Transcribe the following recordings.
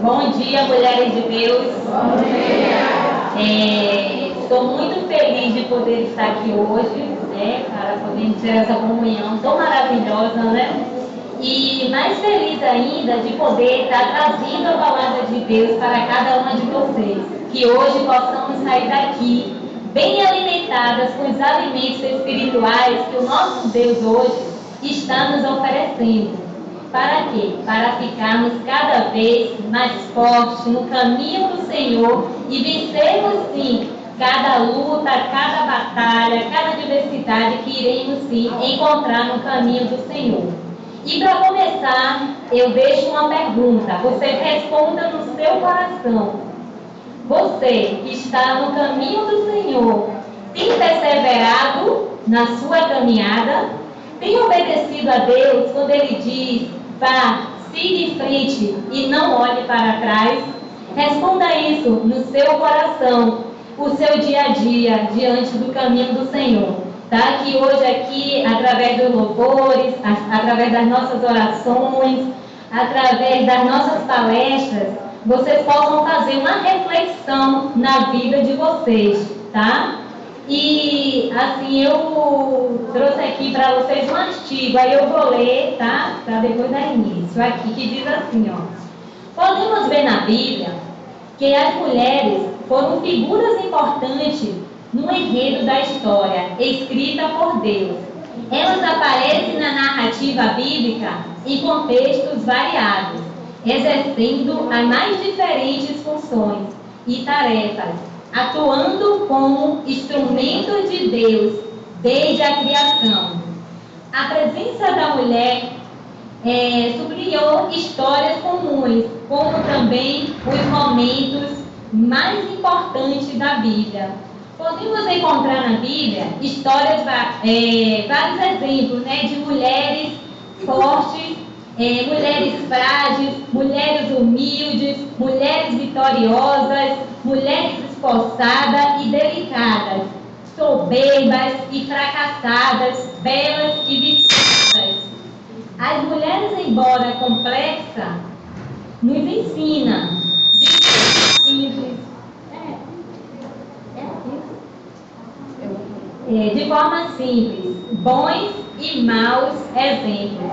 Bom dia, mulheres de Deus. Bom dia. Estou muito feliz de poder estar aqui hoje, né, para poder ter essa comunhão tão maravilhosa, né? E mais feliz ainda de poder estar trazendo a palavra de Deus para cada uma de vocês. Que hoje possamos sair daqui bem alimentadas com os alimentos espirituais que o nosso Deus hoje está nos oferecendo. Para quê? Para ficarmos cada vez mais fortes no caminho do Senhor e vencermos sim cada luta, cada batalha, cada adversidade que iremos sim encontrar no caminho do Senhor. E para começar, eu deixo uma pergunta. Você responda no seu coração. Você que está no caminho do Senhor, tem perseverado na sua caminhada? Tem obedecido a Deus quando Ele diz, vá, siga em frente e não olhe para trás? Responda isso no seu coração, o seu dia a dia, diante do caminho do Senhor. Tá? Que hoje aqui, através dos louvores, através das nossas orações, através das nossas palestras, vocês possam fazer uma reflexão na vida de vocês, tá? E assim, eu trouxe aqui para vocês um artigo, aí eu vou ler, tá? Para depois dar início aqui, que diz assim, ó. Podemos ver na Bíblia que as mulheres foram figuras importantes no enredo da história, escrita por Deus. Elas aparecem na narrativa bíblica em contextos variados, exercendo as mais diferentes funções e tarefas, atuando como instrumento de Deus desde a criação. A presença da mulher sublinhou histórias comuns, como também os momentos mais importantes da Bíblia. Podemos encontrar na Bíblia histórias, vários exemplos, né, de mulheres fortes, mulheres frágeis, mulheres humildes, mulheres vitoriosas, mulheres esforçadas e delicadas, soberbas e fracassadas, belas e vitiosas. As mulheres, embora complexas, nos ensinam de forma simples, bons e maus exemplos.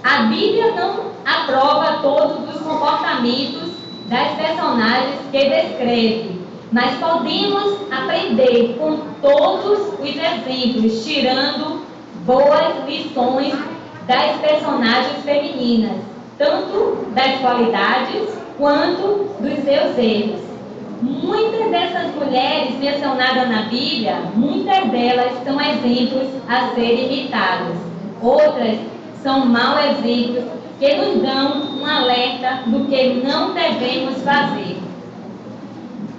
A Bíblia não aprova todos os comportamentos das personagens que descreve, mas podemos aprender com todos os exemplos, tirando boas lições das personagens femininas, tanto das qualidades quanto dos seus erros. Muitas dessas mulheres mencionadas na Bíblia, muitas delas são exemplos a serem imitados. Outras são maus exemplos que nos dão um alerta do que não devemos fazer.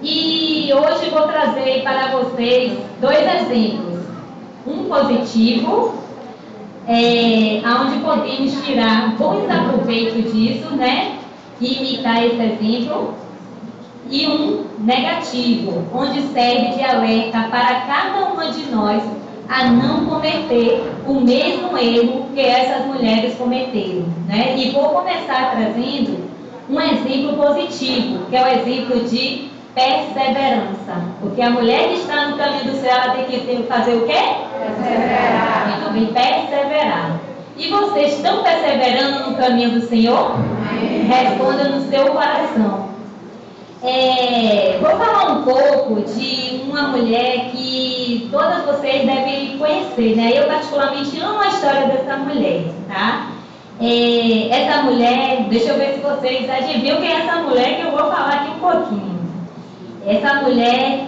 E hoje vou trazer para vocês dois exemplos. Um positivo, onde podemos tirar bons aproveitos disso, né? E imitar esse exemplo. E um negativo, onde serve de alerta para cada uma de nós a não cometer o mesmo erro que essas mulheres cometeram, né? E vou começar trazendo um exemplo positivo, que é o exemplo de perseverança. Porque a mulher que está no caminho do céu, ela tem que fazer o quê? Perseverar. Muito bem, perseverar. E vocês estão perseverando no caminho do Senhor? Amém. Responda no seu coração. Vou falar um pouco de uma mulher que todas vocês devem conhecer, né? Eu particularmente amo a história dessa mulher, tá? Essa mulher, deixa eu ver se vocês adivinham quem é essa mulher, que eu vou falar aqui um pouquinho. Essa mulher,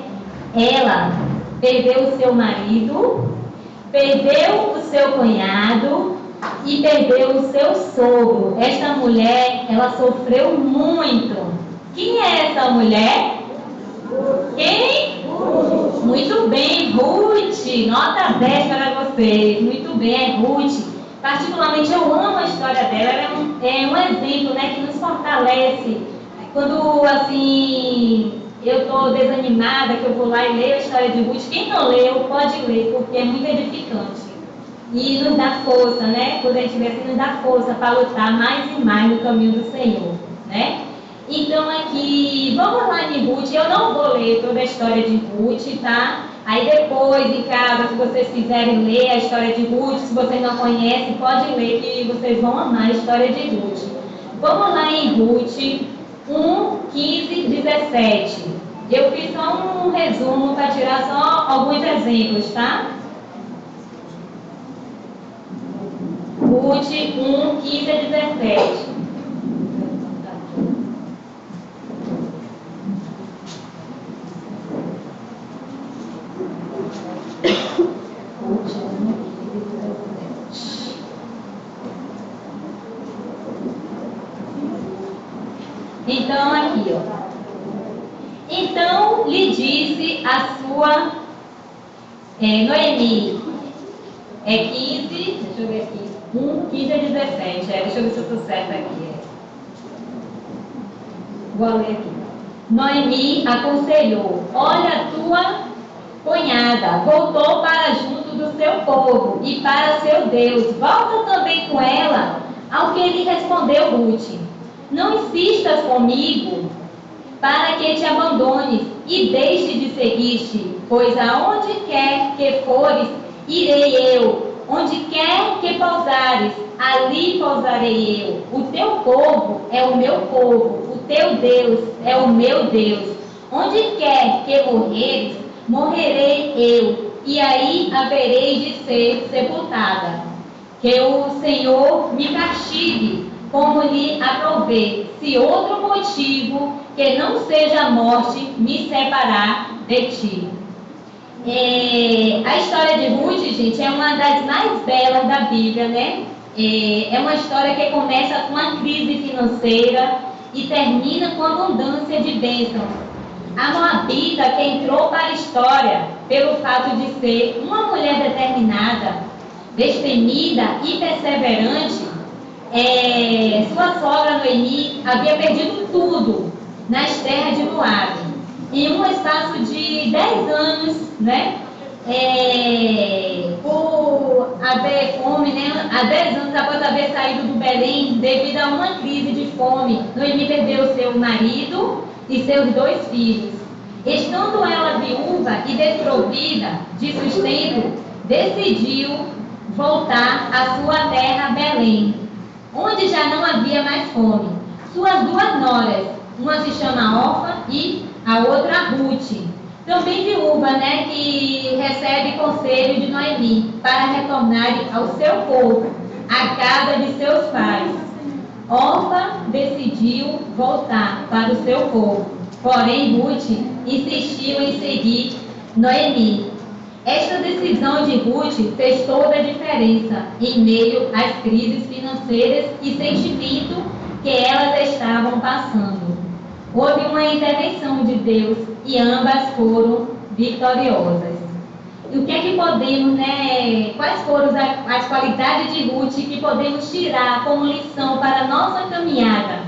ela perdeu o seu marido, perdeu o seu cunhado e perdeu o seu sogro. Esta mulher, ela sofreu muito. Quem é essa mulher? Quem? Ruth. Muito bem, Ruth. Nota 10 para vocês. Muito bem, é Ruth. Particularmente eu amo a história dela. Ela é um exemplo, né, que nos fortalece. Quando assim eu estou desanimada, que eu vou lá e leio a história de Ruth. Quem não leu, pode ler, porque é muito edificante. E nos dá força, né? Quando a gente vê assim, nos dá força para lutar mais e mais no caminho do Senhor, né? Então aqui, vamos lá em Ruth, eu não vou ler toda a história de Ruth, tá? Aí depois, em casa, se vocês quiserem ler a história de Ruth, se vocês não conhecem, pode ler que vocês vão amar a história de Ruth. Vamos lá em Ruth 1, 15, 17. Eu fiz só um resumo para tirar só alguns exemplos, tá? Ruth 1, 15 a 17. Então, aqui, ó. Então lhe disse a sua Noemi. É 15, deixa eu ver aqui. 1, 15 a 17. Deixa eu ver se eu estou certa aqui. Vou ler aqui. Noemi aconselhou: olha, a tua cunhada voltou para junto do seu povo e para seu Deus. Volta também com ela. Ao que lhe respondeu Ruth: não insistas comigo para que te abandones e deixe de seguir-te, pois aonde quer que fores, irei eu. Onde quer que pousares, ali pousarei eu. O teu povo é o meu povo, o teu Deus é o meu Deus. Onde quer que morreres, morrerei eu, e aí haverei de ser sepultada. Que o Senhor me castigue, como lhe aprovei, se outro motivo que não seja a morte me separar de ti. A história de Ruth, gente, é uma das mais belas da Bíblia, né? É uma história que começa com uma crise financeira e termina com abundância de bênçãos. A Moabita, que entrou para a história pelo fato de ser uma mulher determinada, destemida e perseverante, sua sogra Noemi havia perdido tudo nas terras de Moabe. Em um espaço de 10 anos, né? Por haver fome, né? Há 10 anos após haver saído do Belém, devido a uma crise de fome, Noemi perdeu seu marido e seus 2 filhos. Estando ela viúva e desprovida de sustento, decidiu voltar à sua terra Belém, onde já não havia mais fome. Suas 2 noras, uma se chama Orfa e a outra Ruth, também viúva, né, que recebe conselho de Noemi para retornarem ao seu povo, à casa de seus pais. Orfa decidiu voltar para o seu povo, porém Ruth insistiu em seguir Noemi. Esta decisão de Ruth fez toda a diferença em meio às crises financeiras e sentimento que elas estavam passando. Houve uma intervenção de Deus e ambas foram vitoriosas. E o que é que podemos, né? Quais foram as qualidades de Ruth que podemos tirar como lição para a nossa caminhada?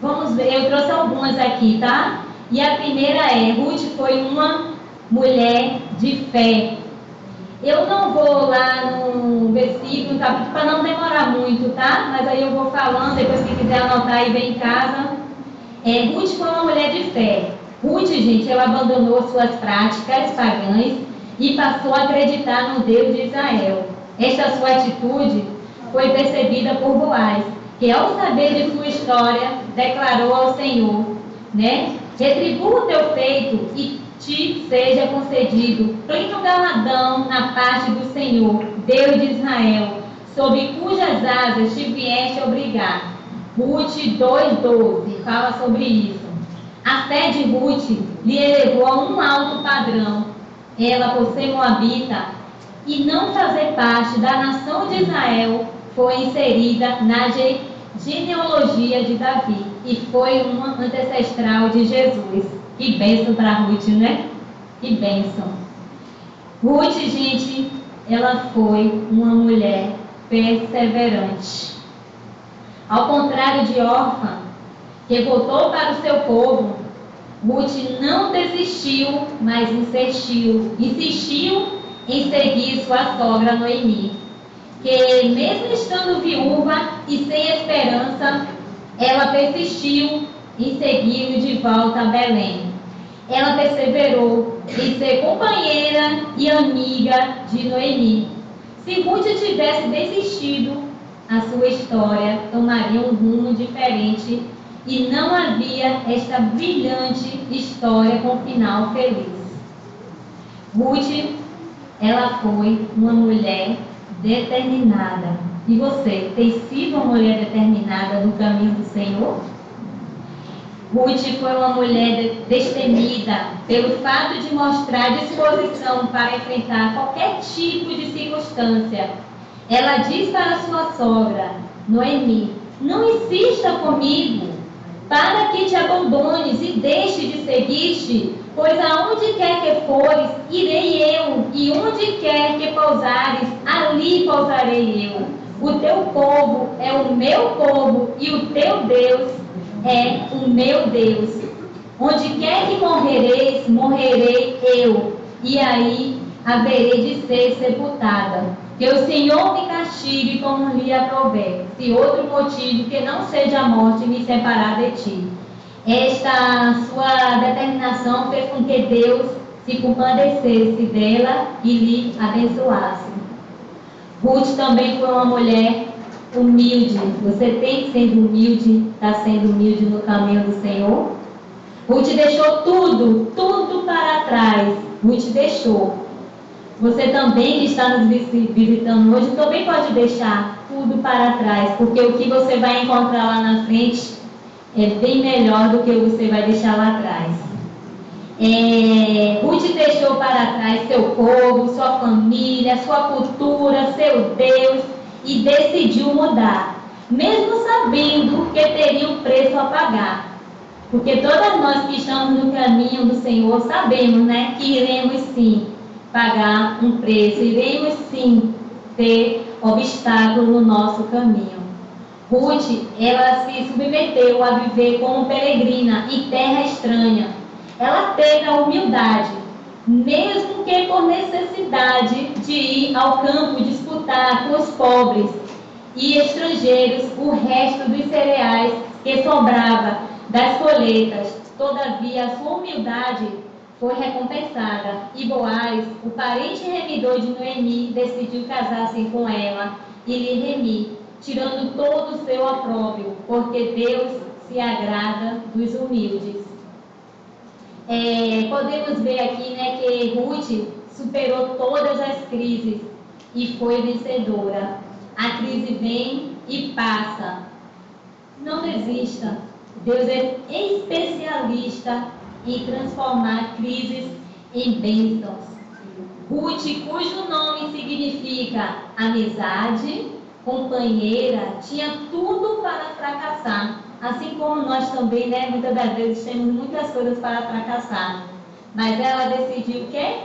Vamos ver, eu trouxe algumas aqui, tá? E a primeira Ruth foi uma mulher de fé. Eu não vou lá no versículo, tá? Para não demorar muito, tá? Mas aí eu vou falando, depois quem quiser anotar aí bem em casa. Ruth foi uma mulher de fé. Ruth, gente, ela abandonou suas práticas pagãs e passou a acreditar no Deus de Israel. Esta sua atitude foi percebida por Boaz, que ao saber de sua história, declarou ao Senhor, né? Retribua o teu feito e te seja concedido pleno galardão na parte do Senhor, Deus de Israel, sob cujas asas te vieste obrigar. Ruth 2,12 fala sobre isso. A fé de Ruth lhe elevou a um alto padrão. Ela, por ser moabita e não fazer parte da nação de Israel, foi inserida na genealogia de Davi e foi uma ancestral de Jesus. Que bênção para Ruth, né? Que bênção. Ruth, gente, ela foi uma mulher perseverante. Ao contrário de Orfa, que voltou para o seu povo, Ruth não desistiu, mas insistiu em seguir sua sogra Noemi, que mesmo estando viúva e sem esperança, ela persistiu em segui-lo de volta a Belém. Ela perseverou em ser companheira e amiga de Noemi. Se Ruth tivesse desistido, a sua história tomaria um rumo diferente e não havia esta brilhante história com final feliz. Ruth, ela foi uma mulher determinada. E você tem sido uma mulher determinada no caminho do Senhor? Ruth foi uma mulher destemida pelo fato de mostrar disposição para enfrentar qualquer tipo de circunstância. Ela diz para sua sogra, Noemi: não insista comigo, para que te abandones e deixe de seguir-te, pois aonde quer que fores, irei eu, e onde quer que pousares, ali pousarei eu. O teu povo é o meu povo, e o teu Deus é o meu Deus. Onde quer que morrereis, morrerei eu, e aí haverei de ser sepultada. Que o Senhor me castigue como lhe aprouver, se outro motivo que não seja a morte me separar de ti. Esta sua determinação fez com que Deus se compadecesse dela e lhe abençoasse. Ruth também foi uma mulher humilde. Você tem sendo humilde, está sendo humilde no caminho do Senhor? Ruth deixou tudo para trás. Ruth deixou. Você também que está nos visitando hoje, também pode deixar tudo para trás, porque o que você vai encontrar lá na frente é bem melhor do que você vai deixar lá atrás. Ruth deixou para trás seu povo, sua família, sua cultura, seu Deus, e decidiu mudar, mesmo sabendo que teria um preço a pagar. Porque todas nós que estamos no caminho do Senhor sabemos, né, que iremos sim pagar um preço, iremos sim ter obstáculos no nosso caminho. Ruth, ela se submeteu a viver como peregrina em terra estranha. Ela teve a humildade, mesmo que por necessidade, de ir ao campo disputar com os pobres e estrangeiros o resto dos cereais que sobrava das colheitas. Todavia, a sua humildade foi recompensada, e Boaz, o parente remidor de Noemi, decidiu casar-se com ela e lhe remir, tirando todo o seu opróbrio, porque Deus se agrada dos humildes. Podemos ver aqui, né, que Ruth superou todas as crises e foi vencedora. A crise vem e passa. Não desista. Deus é especialista em transformar crises em bênçãos. Ruth, cujo nome significa amizade, companheira, tinha tudo para fracassar. Assim como nós também, né, muitas das vezes temos muitas coisas para fracassar. Mas ela decidiu o quê?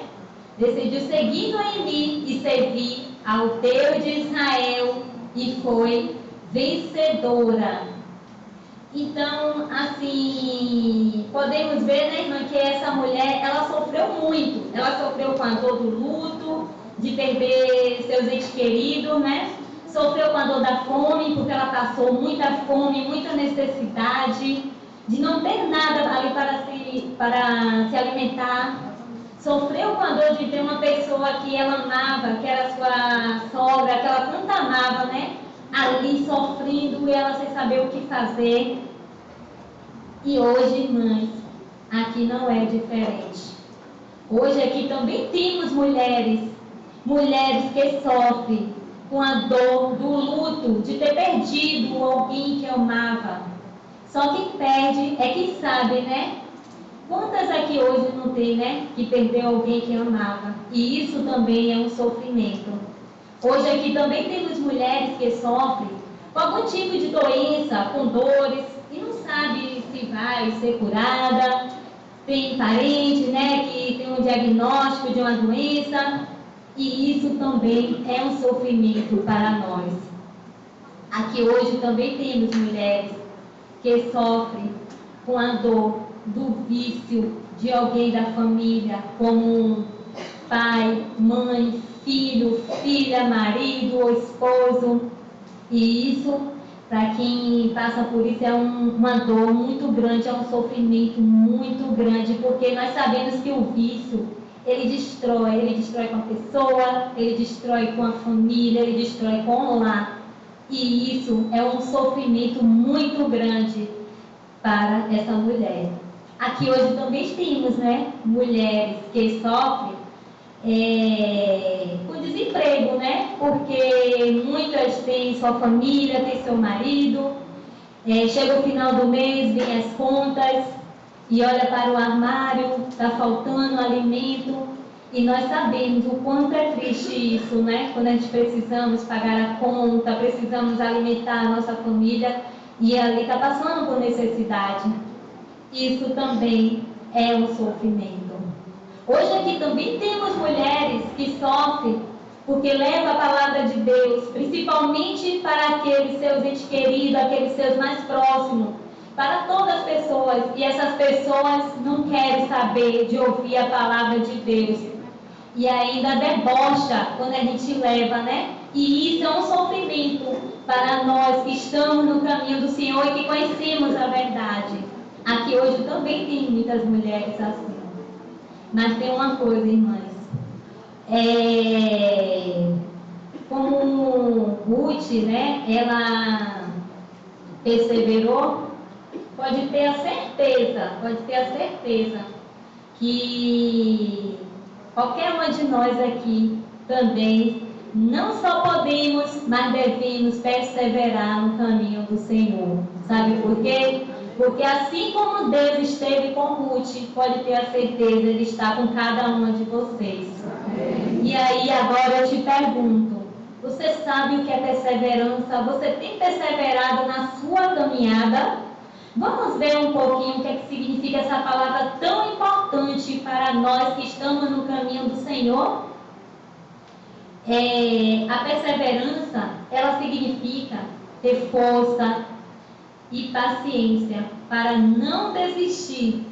Decidiu seguir Noemi e servir ao Deus de Israel, e foi vencedora. Então, assim, podemos ver, né, irmã, que essa mulher, ela sofreu muito. Ela sofreu com a dor do luto, de perder seus entes queridos, né? Sofreu com a dor da fome, porque ela passou muita fome, muita necessidade, de não ter nada ali para se alimentar. Sofreu com a dor de ver uma pessoa que ela amava, que era sua sogra, que ela tanto amava, né? Ali sofrendo, e ela sem saber o que fazer. E hoje, irmãs, aqui não é diferente. Hoje aqui também temos mulheres que sofrem com a dor do luto, de ter perdido alguém que amava. Só quem perde é quem sabe, né? Quantas aqui hoje não tem, né? Que perdeu alguém que amava. E isso também é um sofrimento. Hoje aqui também temos mulheres que sofrem com algum tipo de doença, com dores, e não sabe se vai ser curada. Tem parente, né, que tem um diagnóstico de uma doença, e isso também é um sofrimento para nós. Aqui hoje também temos mulheres que sofrem com a dor do vício de alguém da família, como pai, mãe, filho, filha, marido ou esposo. E isso Para quem passa por isso é uma dor muito grande, é um sofrimento muito grande, porque nós sabemos que o vício, ele destrói com a pessoa, ele destrói com a família, ele destrói com o lar. E isso é um sofrimento muito grande para essa mulher. Aqui hoje também temos, né, mulheres que sofrem com desemprego, né? Porque muitas têm sua família, têm seu marido, chega o final do mês, vem as contas e olha para o armário, está faltando alimento. E nós sabemos o quanto é triste isso, né? Quando a gente precisamos pagar a conta, precisamos alimentar a nossa família e ali está passando por necessidade. Isso também é um sofrimento. Hoje aqui também temos mulheres que sofrem porque levam a palavra de Deus, principalmente para aqueles seus entes queridos, aqueles seus mais próximos, para todas as pessoas. E essas pessoas não querem saber de ouvir a palavra de Deus. E ainda debocha quando a gente leva, né? E isso é um sofrimento para nós que estamos no caminho do Senhor e que conhecemos a verdade. Aqui hoje também tem muitas mulheres assim. Mas tem uma coisa, irmãs. Como Ruth, né? Ela perseverou, pode ter a certeza que qualquer uma de nós aqui também não só podemos, mas devemos perseverar no caminho do Senhor. Sabe por quê? Porque assim como Deus esteve com Ruth, pode ter a certeza, Ele está com cada uma de vocês. E aí agora eu te pergunto, você sabe o que é perseverança? Você tem perseverado na sua caminhada? Vamos ver um pouquinho o que é que significa essa palavra tão importante para nós que estamos no caminho do Senhor? A perseverança, ela significa ter força e paciência para não desistir.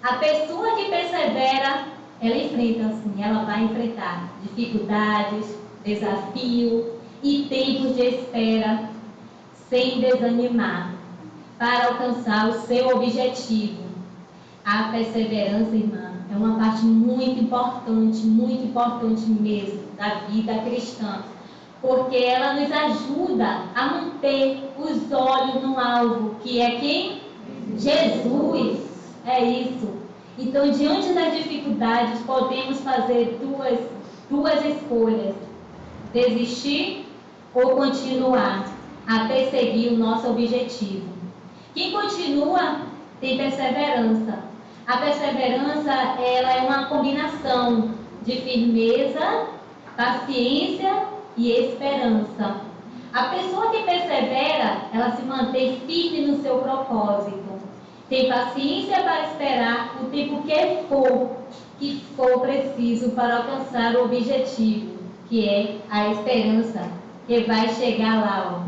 A pessoa que persevera, ela enfrenta assim, ela vai enfrentar dificuldades, desafios e tempos de espera sem desanimar para alcançar o seu objetivo. A perseverança, irmã, é uma parte muito importante mesmo da vida cristã, porque ela nos ajuda a manter os olhos no alvo, que é quem? Jesus. É isso. Então, diante das dificuldades, podemos fazer duas escolhas: desistir ou continuar a perseguir o nosso objetivo. Quem continua tem perseverança. A perseverança, ela é uma combinação de firmeza, paciência e esperança. A pessoa que persevera, ela se mantém firme no seu propósito. Tem paciência para esperar o tempo que for preciso para alcançar o objetivo, que é a esperança, que vai chegar lá,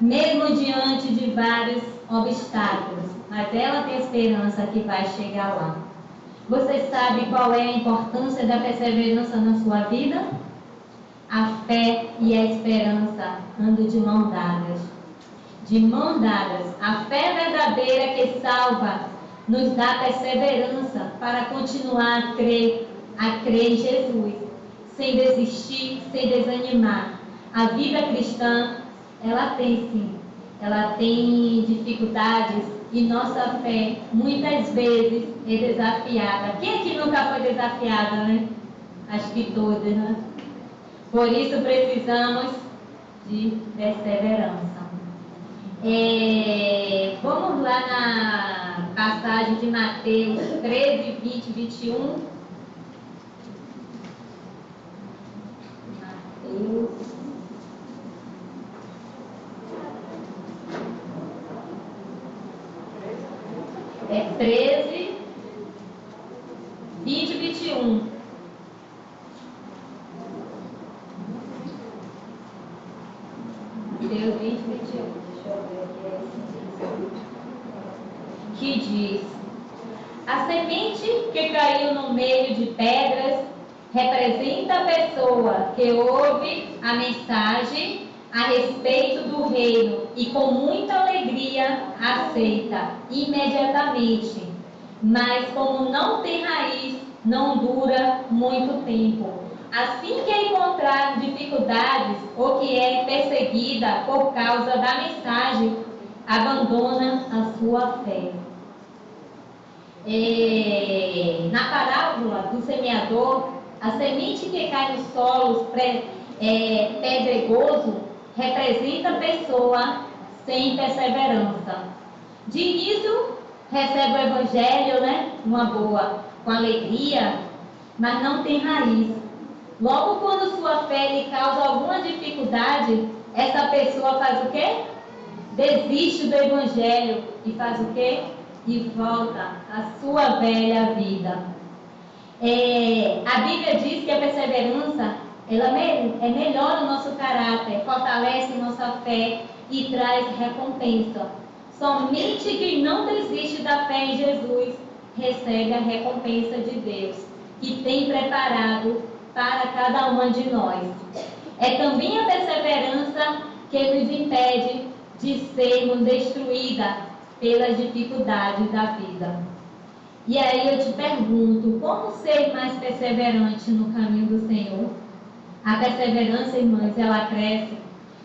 mesmo diante de vários obstáculos, mas ela tem esperança que vai chegar lá. Você sabe qual é a importância da perseverança na sua vida? A fé e a esperança andam de mão dadas. De mão dadas. A fé verdadeira que salva nos dá perseverança para continuar a crer em Jesus, sem desistir, sem desanimar. A vida cristã, ela tem dificuldades e nossa fé muitas vezes é desafiada. Quem aqui nunca foi desafiada, né? Acho que todas, né? Por isso precisamos de perseverança. Vamos lá na passagem de Mateus 13, 20, 21. Mateus 13, 20 e 21. Mateus 20, 21. Deixa eu ver aqui. Que diz: a semente que caiu no meio de pedras representa a pessoa que ouve a mensagem, a respeito do reino e com muita alegria aceita imediatamente, mas como não tem raiz, não dura muito tempo. Assim que encontrar dificuldades ou que é perseguida por causa da mensagem, abandona a sua fé. Na parábola do semeador, a semente que cai nos solos pedregoso representa a pessoa sem perseverança. De início, recebe o evangelho, né? Uma boa, com alegria, mas não tem raiz. Logo quando sua fé lhe causa alguma dificuldade, essa pessoa faz o quê? Desiste do evangelho e faz o quê? E volta à sua velha vida. A Bíblia diz que a perseverança ela melhora o nosso caráter, fortalece nossa fé e traz recompensa. Somente quem não desiste da fé em Jesus recebe a recompensa de Deus, que tem preparado para cada uma de nós. É também a perseverança que nos impede de sermos destruídas pelas dificuldades da vida. E aí eu te pergunto, como ser mais perseverante no caminho do Senhor? A perseverança, irmãs, ela cresce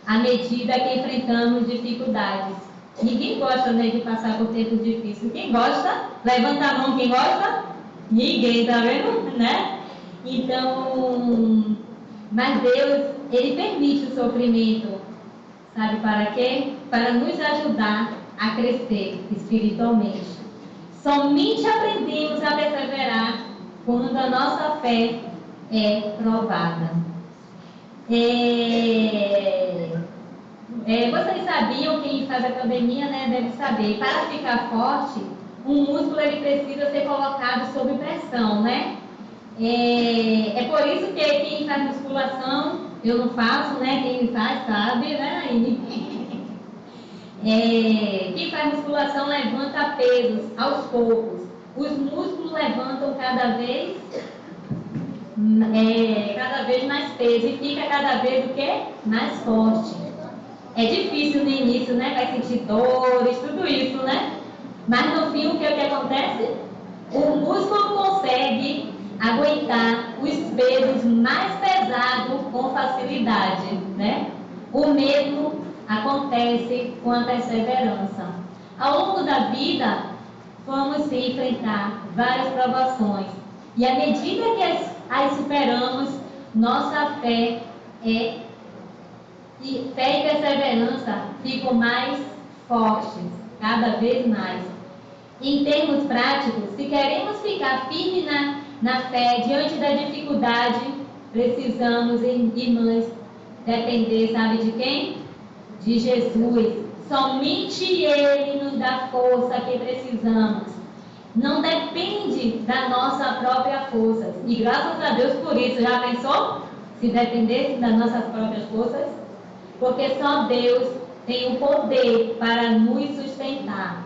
à medida que enfrentamos dificuldades. Ninguém gosta, né, de passar por tempos difíceis. Quem gosta? Levanta a mão, quem gosta? Ninguém, tá vendo? Né? Então, mas Deus, Ele permite o sofrimento. Sabe para quê? Para nos ajudar a crescer espiritualmente. Somente aprendemos a perseverar quando a nossa fé é provada. Vocês sabiam, quem faz academia, né, deve saber, para ficar forte, um músculo ele precisa ser colocado sob pressão, né? É por isso que quem faz musculação, eu não faço, né? Quem faz sabe, né? Quem faz musculação levanta pesos aos poucos. Os músculos levantam cada vez mais peso e fica cada vez o quê? Mais forte. É difícil no início, né? Vai sentir dores, tudo isso, né? Mas no fim o que acontece? O músculo consegue aguentar os pesos mais pesados com facilidade, né? O mesmo acontece com a perseverança. Ao longo da vida, vamos se enfrentar várias provações. E à medida que as superamos, nossa fé e perseverança ficam mais fortes, cada vez mais. Em termos práticos, se queremos ficar firmes na fé diante da dificuldade, precisamos, irmãs, depender, sabe de quem? De Jesus. Somente Ele nos dá a força que precisamos. Não depende da nossa própria força. E graças a Deus por isso. Já pensou? Se dependesse das nossas próprias forças? Porque só Deus tem o poder para nos sustentar.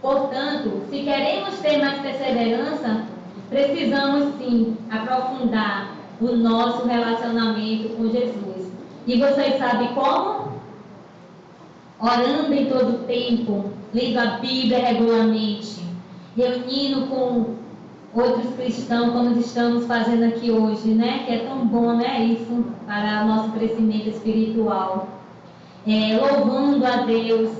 Portanto, se queremos ter mais perseverança, precisamos sim aprofundar o nosso relacionamento com Jesus. E vocês sabem como? Orando em todo tempo, lendo a Bíblia regularmente, reunindo com outros cristãos, como estamos fazendo aqui hoje, né? Que é tão bom, né? Isso para o nosso crescimento espiritual. Louvando a Deus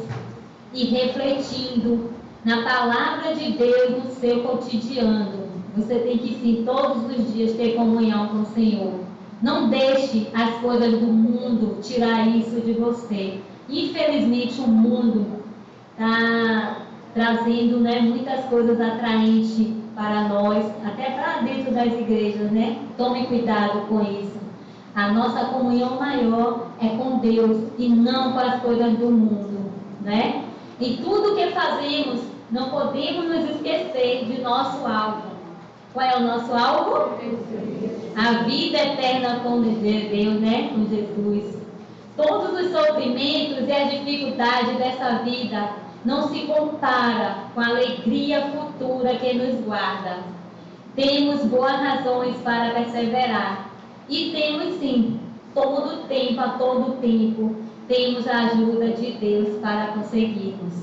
e refletindo na palavra de Deus no seu cotidiano. Você tem que sim, todos os dias ter comunhão com o Senhor. Não deixe as coisas do mundo tirar isso de você. Infelizmente o mundo está trazendo, né, muitas coisas atraentes para nós, até para dentro das igrejas, né? Tome cuidado com isso. A nossa comunhão maior é com Deus e não com as coisas do mundo, né? Em tudo que fazemos, não podemos nos esquecer de nosso alvo. Qual é o nosso alvo? A vida eterna com Deus, né? Com Jesus. Todos os sofrimentos e as dificuldades dessa vida não se compara com a alegria futura que nos guarda. Temos boas razões para perseverar. E temos sim, a todo tempo, temos a ajuda de Deus para conseguirmos.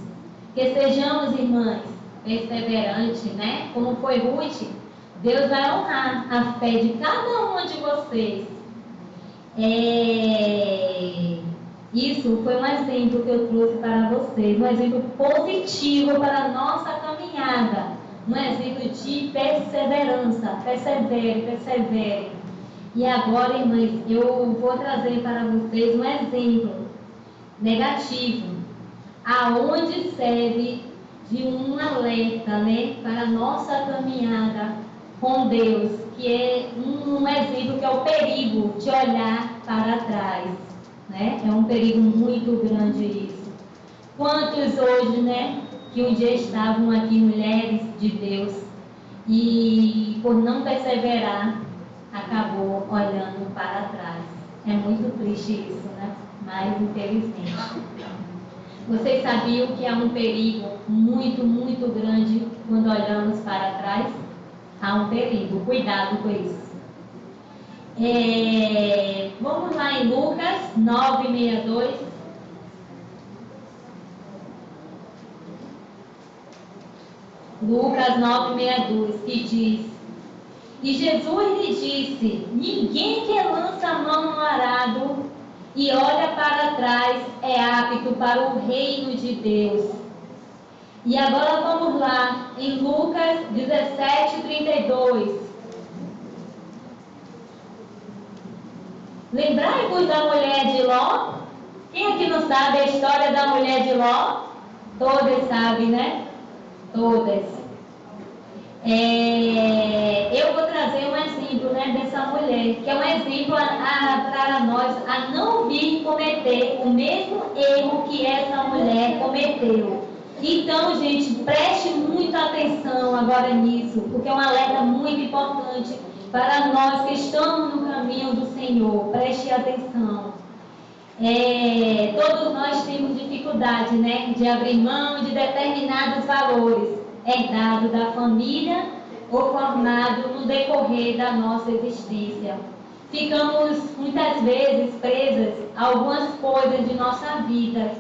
Que sejamos, irmãs, perseverantes, né? Como foi Ruth, Deus vai honrar a fé de cada uma de vocês. Isso foi um exemplo que eu trouxe para vocês, um exemplo positivo para a nossa caminhada, um exemplo de perseverança. Persevere. E agora, irmãs, eu vou trazer para vocês um exemplo negativo, aonde serve de um alerta, né, para a nossa caminhada com Deus, que é um exemplo que é o perigo de olhar para trás, né? É um perigo muito grande isso. Quantos hoje, né, que um dia estavam aqui mulheres de Deus e por não perseverar acabou olhando para trás. É muito triste isso, né? Mas infelizmente. Vocês sabiam que há um perigo muito, muito grande quando olhamos para trás? Há um perigo, cuidado com isso. Vamos lá em Lucas 9:62. Lucas 9:62, que diz: E Jesus lhe disse: Ninguém que lança a mão no arado e olha para trás é apto para o reino de Deus. E agora vamos lá em Lucas 17:32. Lembrai-vos da mulher de Ló? Quem aqui não sabe a história da mulher de Ló? Todas sabem, né? Todas. Eu vou trazer um exemplo, né, dessa mulher, que é um exemplo para nós a não vir cometer o mesmo erro que essa mulher cometeu. Então, gente, preste muita atenção agora nisso, porque é um alerta muito importante para nós que estamos no caminho do Senhor. Preste atenção. Todos nós temos dificuldade, né, de abrir mão de determinados valores herdados da família ou formado no decorrer da nossa existência. Ficamos muitas vezes presas a algumas coisas de nossa vida,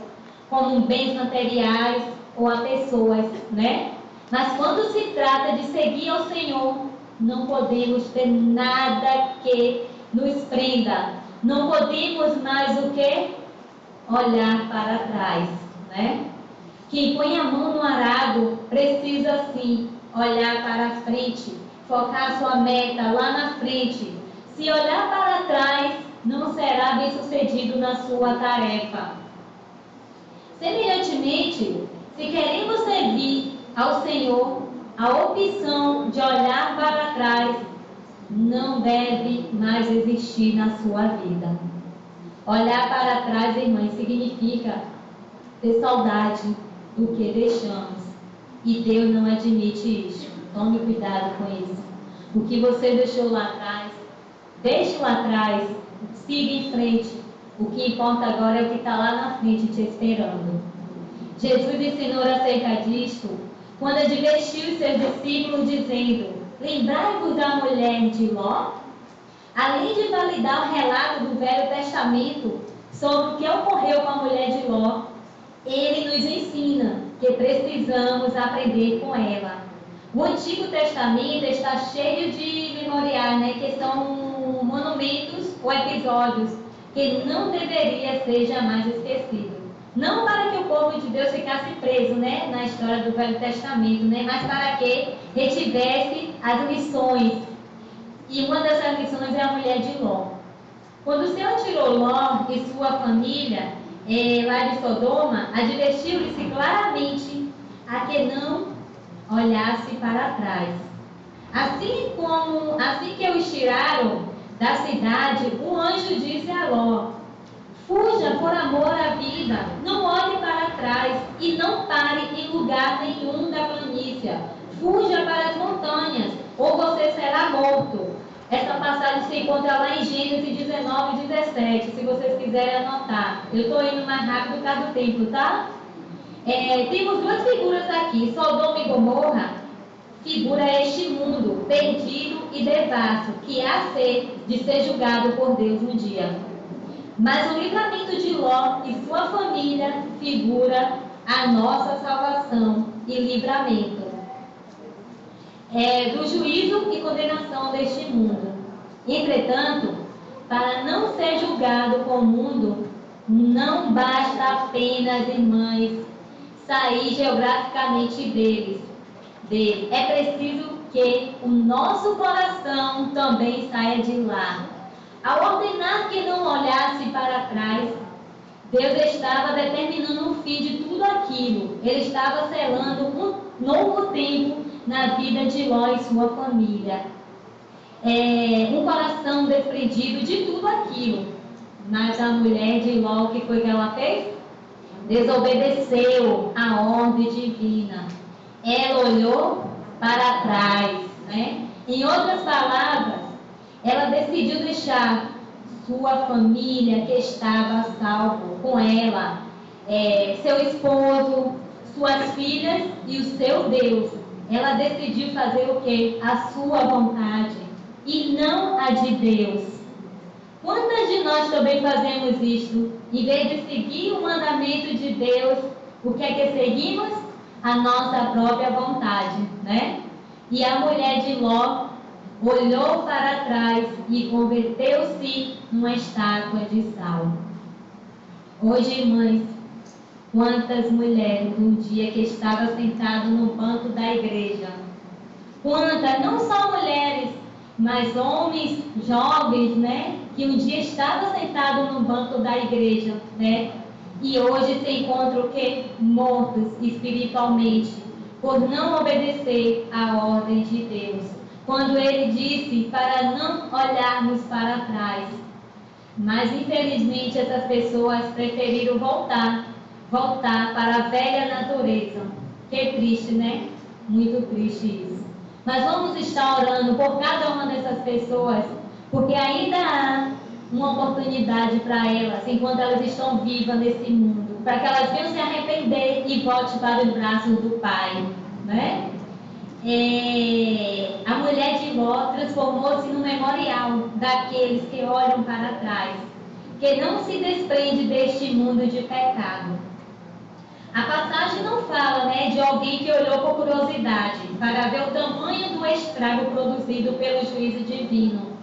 como bens materiais ou a pessoas, né? Mas quando se trata de seguir ao Senhor, não podemos ter nada que nos prenda. Não podemos mais o que? Olhar para trás, né? Quem põe a mão no arado precisa sim olhar para frente, focar sua meta lá na frente. Se olhar para trás, não será bem sucedido na sua tarefa. Semelhantemente, se queremos servir ao Senhor, a opção de olhar para trás não deve mais existir na sua vida. Olhar para trás, irmãs, significa ter saudade do que deixamos. E Deus não admite isso. Tome cuidado com isso. O que você deixou lá atrás, deixe lá atrás, siga em frente. O que importa agora é o que está lá na frente te esperando. Jesus ensinou acerca disto quando advertiu os seus discípulos dizendo: Lembrai-vos da mulher de Ló? Além de validar o relato do Velho Testamento sobre o que ocorreu com a mulher de Ló, ele nos ensina que precisamos aprender com ela. O Antigo Testamento está cheio de memoriais, né, que são monumentos ou episódios que não deveria ser jamais esquecido. Não para que o povo de Deus ficasse preso, né, na história do Velho Testamento, né, mas para que retivesse as lições. E uma dessas lições é a mulher de Ló. Quando o Senhor tirou Ló e sua família lá de Sodoma, advertiu-lhe claramente a que não olhasse para trás. Assim que os tiraram da cidade, o anjo disse a Ló: Fuja por amor à vida, não olhe para trás e não pare em lugar nenhum da planície. Fuja para as montanhas, ou você será morto. Essa passagem se encontra lá em Gênesis 19:17, se vocês quiserem anotar. Eu estou indo mais rápido por causa do tempo, tá? Temos duas figuras aqui. Sodoma e Gomorra figura este mundo perdido e devasso, que há de ser julgado por Deus um dia. Mas o livramento de Ló e sua família figura a nossa salvação e livramento do juízo e condenação deste mundo. Entretanto, para não ser julgado com o mundo, não basta apenas, irmãs, sair geograficamente dele. É preciso que o nosso coração também saia de lá. Ao ordenar que não olhasse para trás, Deus estava determinando o fim de tudo aquilo. Ele estava selando um novo tempo na vida de Ló e sua família. Um coração desprendido de tudo aquilo. Mas a mulher de Ló, o que foi que ela fez? Desobedeceu a ordem divina. Ela olhou para trás, né? Em outras palavras, ela decidiu deixar sua família que estava a salvo com ela, seu esposo, suas filhas e o seu Deus. Ela decidiu fazer o quê? A sua vontade e não a de Deus. Quantas de nós também fazemos isto? Em vez de seguir o mandamento de Deus, o que é que seguimos? A nossa própria vontade, né? E a mulher de Ló olhou para trás e converteu-se numa estátua de sal. Hoje, irmãs, quantas mulheres um dia que estavam sentadas no banco da igreja, quantas, não só mulheres, mas homens jovens, né, que um dia estavam sentados no banco da igreja, né, e hoje se encontram o quê? Mortos espiritualmente, por não obedecer à ordem de Deus. Quando ele disse para não olharmos para trás. Mas infelizmente essas pessoas preferiram voltar para a velha natureza. Que triste, né? Muito triste isso. Mas vamos estar orando por cada uma dessas pessoas, porque ainda há uma oportunidade para elas, enquanto elas estão vivas nesse mundo, para que elas venham se arrepender e voltem para os braços do Pai, né? A mulher de Ló transformou-se no memorial daqueles que olham para trás, que não se desprende deste mundo de pecado. A passagem não fala, né, de alguém que olhou por curiosidade para ver o tamanho do estrago produzido pelo juízo divino.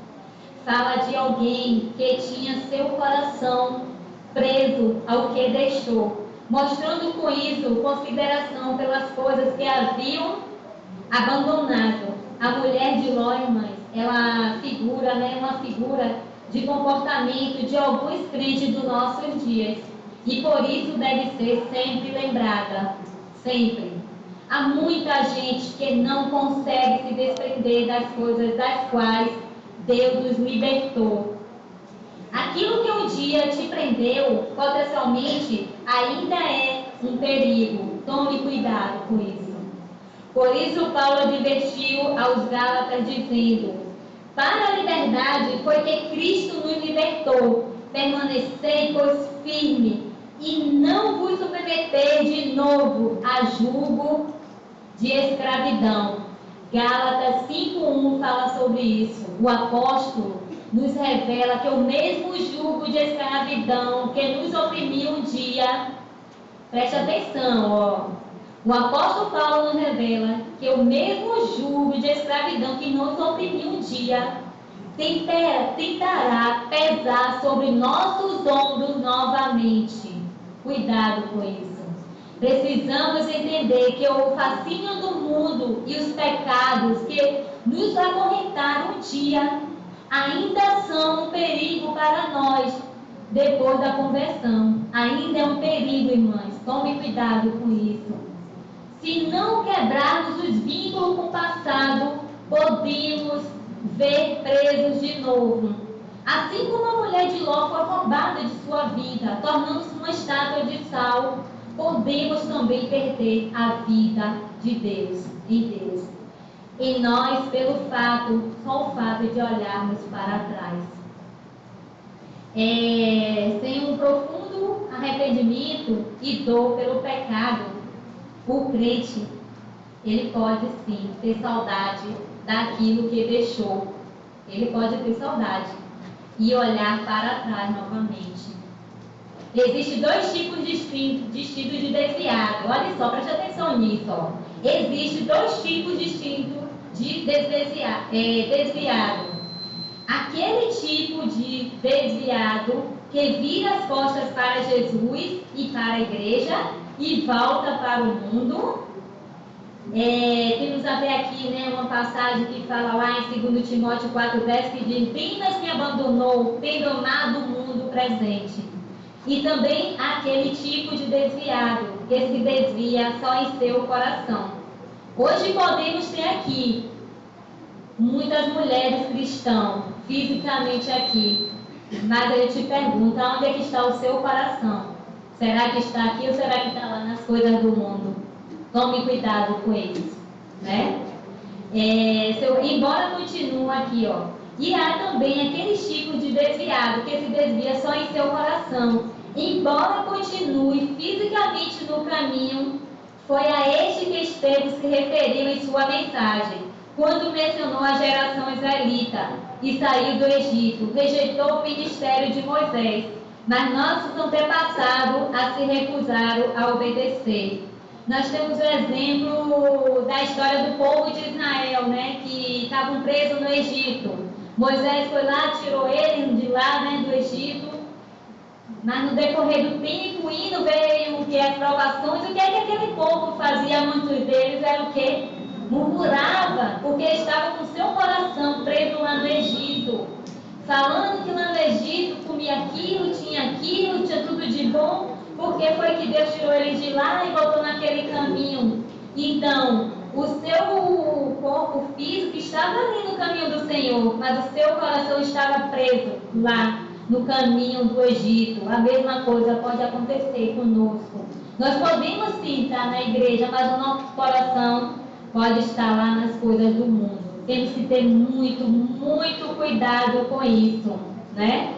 Fala de alguém que tinha seu coração preso ao que deixou, mostrando com isso consideração pelas coisas que haviam abandonado. A mulher de Ló, irmãs, ela figura, né, uma figura de comportamento de alguns crentes dos nossos dias. E por isso deve ser sempre lembrada. Sempre. Há muita gente que não consegue se desprender das coisas das quais Deus nos libertou. Aquilo que um dia te prendeu, potencialmente, ainda é um perigo. Tome cuidado com isso. Por isso Paulo advertiu aos Gálatas dizendo: para a liberdade foi que Cristo nos libertou. Permanecei, pois, firme, e não vos submeter de novo a jugo de escravidão. Gálatas 5:1 fala sobre isso. O apóstolo nos revela que o mesmo jugo de escravidão que nos oprimiu um dia, preste atenção, ó. O apóstolo Paulo nos revela que o mesmo jugo de escravidão que nos oprimiu um dia tentará pesar sobre nossos ombros novamente. Cuidado com isso. Precisamos entender que o fascínio do mundo e os pecados que nos acorrentaram um dia ainda são um perigo para nós depois da conversão. Ainda é um perigo, irmãs. Tome cuidado com isso. Se não quebrarmos os vínculos com o passado, podemos ver presos de novo. Assim como a mulher de Ló foi roubada de sua vida, tornando-se uma estátua de sal, podemos também perder a vida de Deus, em Deus. Em nós, só o fato de olharmos para trás. Sem um profundo arrependimento e dor pelo pecado, o crente, ele pode sim ter saudade daquilo que deixou. Ele pode ter saudade. e olhar para trás novamente. Existem dois tipos distintos de desviado. Olha só, preste atenção nisso. Ó. Existem dois tipos distintos de desviado. Aquele tipo de desviado que vira as costas para Jesus e para a igreja e volta para o mundo. Temos até aqui, né, uma passagem que fala lá em 2 Timóteo 4,10 que diz: Demas me abandonou, tendo amado o mundo presente. E também aquele tipo de desviado, que se desvia só em seu coração. Hoje podemos ter aqui muitas mulheres cristãs, fisicamente aqui, mas eu te pergunto, onde é que está o seu coração? Será que está aqui ou será que está lá nas coisas do mundo? Tome cuidado com eles, né? Embora continue aqui, ó. E há também aqueles tipos de desviado que se desvia só em seu coração. Embora continue fisicamente no caminho, foi a este que Estevão se referiu em sua mensagem, quando mencionou a geração israelita e saiu do Egito, rejeitou o ministério de Moisés, mas nossos antepassados se recusaram a obedecer. Nós temos o exemplo da história do povo de Israel, né, que estavam presos no Egito. Moisés foi lá, tirou eles de lá, né, do Egito, mas no decorrer do tempo, indo, veio o que? As provações. O que é que aquele povo fazia? Muitos deles era o que? Murmurava, porque estava com seu coração preso lá no Egito, falando que lá no Egito comia aquilo, tinha tudo de bom, porque foi que Deus tirou eles de lá e botou naquele caminho. Então, o seu corpo físico estava ali no caminho do Senhor, mas o seu coração estava preso lá no caminho do Egito. A mesma coisa pode acontecer conosco. Nós podemos sim estar na igreja, mas o nosso coração pode estar lá nas coisas do mundo. Temos que ter muito, muito cuidado com isso, né?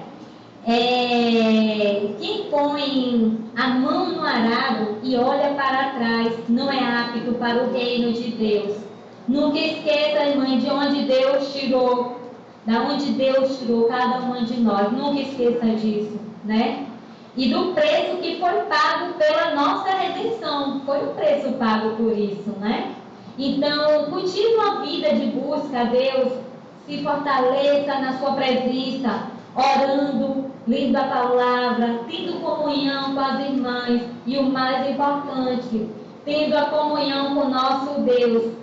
Quem põe a mão no arado e olha para trás não é apto para o reino de Deus. Nunca esqueça, irmã, de onde Deus tirou, da onde Deus tirou cada uma de nós. Nunca esqueça disso, né? E do preço que foi pago pela nossa redenção. Foi o preço pago por isso, né? Então, cultive uma vida de busca a Deus, se fortaleça na sua presença, orando, lendo a palavra, tendo comunhão com as irmãs e o mais importante, tendo a comunhão com o nosso Deus,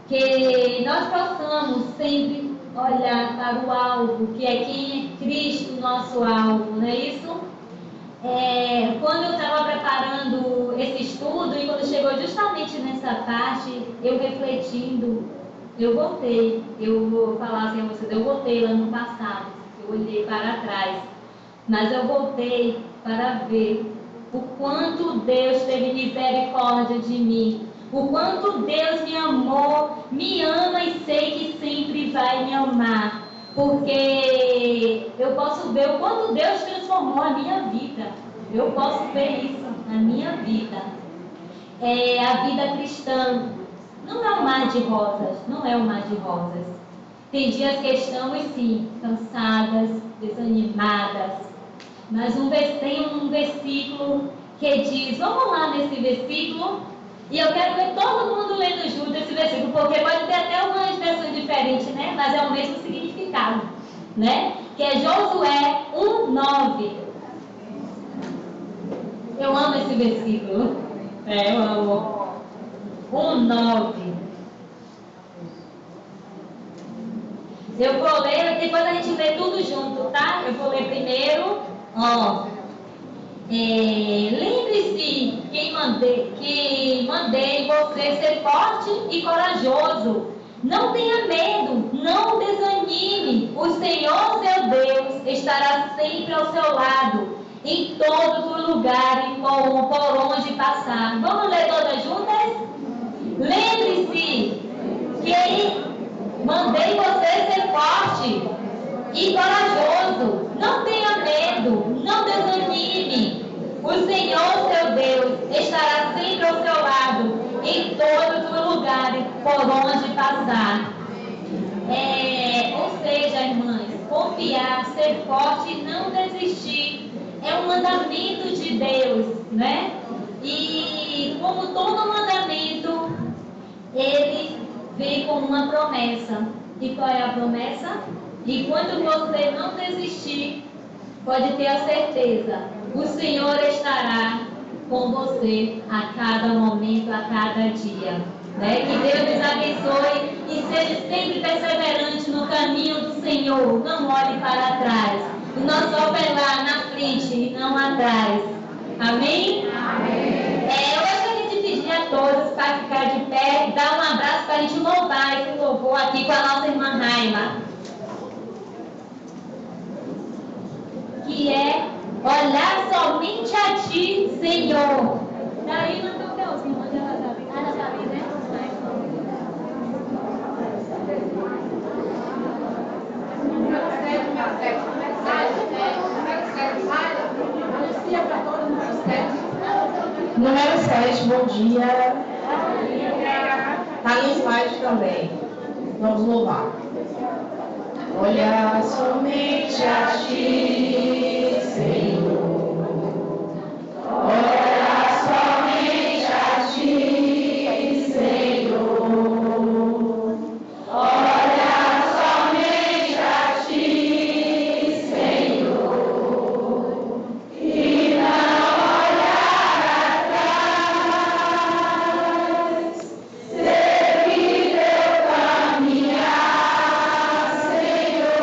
que nós possamos sempre olhar para o alvo, que é quem é Cristo, nosso alvo, não é isso? Quando eu estava preparando esse estudo e quando chegou justamente nessa parte, eu refletindo, eu vou falar assim a vocês, eu voltei lá no passado, eu olhei para trás, mas eu voltei para ver o quanto Deus teve misericórdia de mim, o quanto Deus me amou, me ama e sei que sempre vai me amar. Porque eu posso ver o quanto Deus transformou a minha vida. Eu posso ver isso na minha vida. A vida cristã não é um mar de rosas. Não é um mar de rosas. Tem dias que estamos, sim, cansadas, desanimadas. Mas tem um versículo que diz, vamos lá nesse versículo. E eu quero ver todo mundo lendo junto esse versículo, porque pode ter até uma expressão diferente, né? Mas é o mesmo significado, né? Que é Josué 1:9. Eu amo esse versículo. Eu amo. 1:9. Eu vou ler, depois a gente lê tudo junto, tá? Eu vou ler primeiro, ó. Lembre-se que mandei você ser forte e corajoso. Não tenha medo, não desanime. O Senhor, seu Deus, estará sempre ao seu lado, em todos os lugares por onde passar. Vamos ler todas juntas? Lembre-se que mandei você ser forte e corajoso. Não tenha medo, não desanime. O Senhor, seu Deus, estará sempre ao seu lado, em todos os lugares por onde passar. Ou seja, irmãs, confiar, ser forte e não desistir. É um mandamento de Deus, né? E como todo mandamento, ele vem com uma promessa. E qual é a promessa? E quando você não desistir, pode ter a certeza, o Senhor estará com você a cada momento, a cada dia. Né? Que Deus nos abençoe e seja sempre perseverante no caminho do Senhor. Não olhe para trás. O nosso alvo é lá na frente e não atrás. Amém? Amém. Eu gostaria de pedir a todos para ficar de pé e dar um abraço para a gente louvar esse louvor aqui com a nossa irmã Raima. Que é olhar somente a Ti, Senhor. Daí não tem o irmão de ela sabe. Ela sabe, né? Número 7, bom dia. Está no slide também. Vamos louvar. Olhar somente a Ti, Senhor. Olhar somente a Ti, Senhor. Olhar somente a Ti, Senhor. E não olhar atrás. Seguir teu caminhar. Senhor.